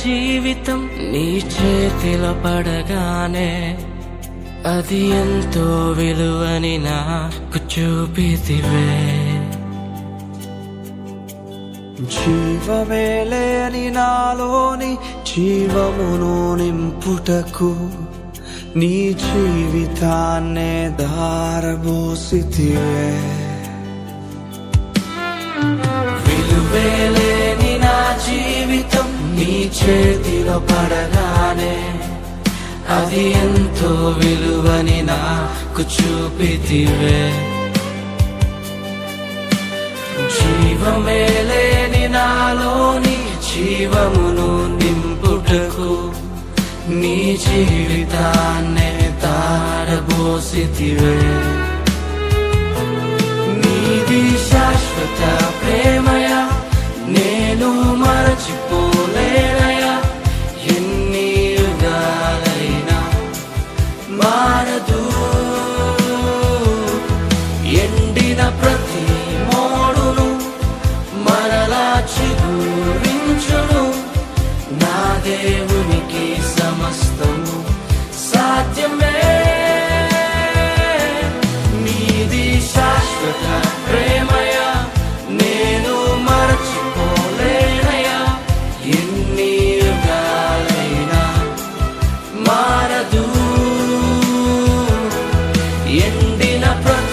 జీవితం నీ చేతిలో పడగానే అది ఎంతో విలువని నాకు చూపితివే. జీవమే లేని నాలోని జీవమును నింపుటకు నీ జీవితాన్నే ధారబోసితివే. విలువే లేని నా జీవితం నీ చేతిలో పడగానే అది ఎంతో విలువని నాకు చూపితివే. జీవమే లేని నాలోని జీవమును నింపుటకు నీ జీవితాన్నే ధారబోసితివే. నీది శాశ్వత ప్రేమయా, నేను మరచిపోలేనయా. ఎన్ని యుగాలైనా మారదు. ఎండిన ప్రతి మోడును మరలా చిగురించును. నా దేవునికి సమస్తము సాధ్యమే. నీది శాశ్వత ప్రేమయా, నేను మరచిపోలేనయా. ఎన్ని యుగాలైనా మారదు. ఎండిన ప్రతి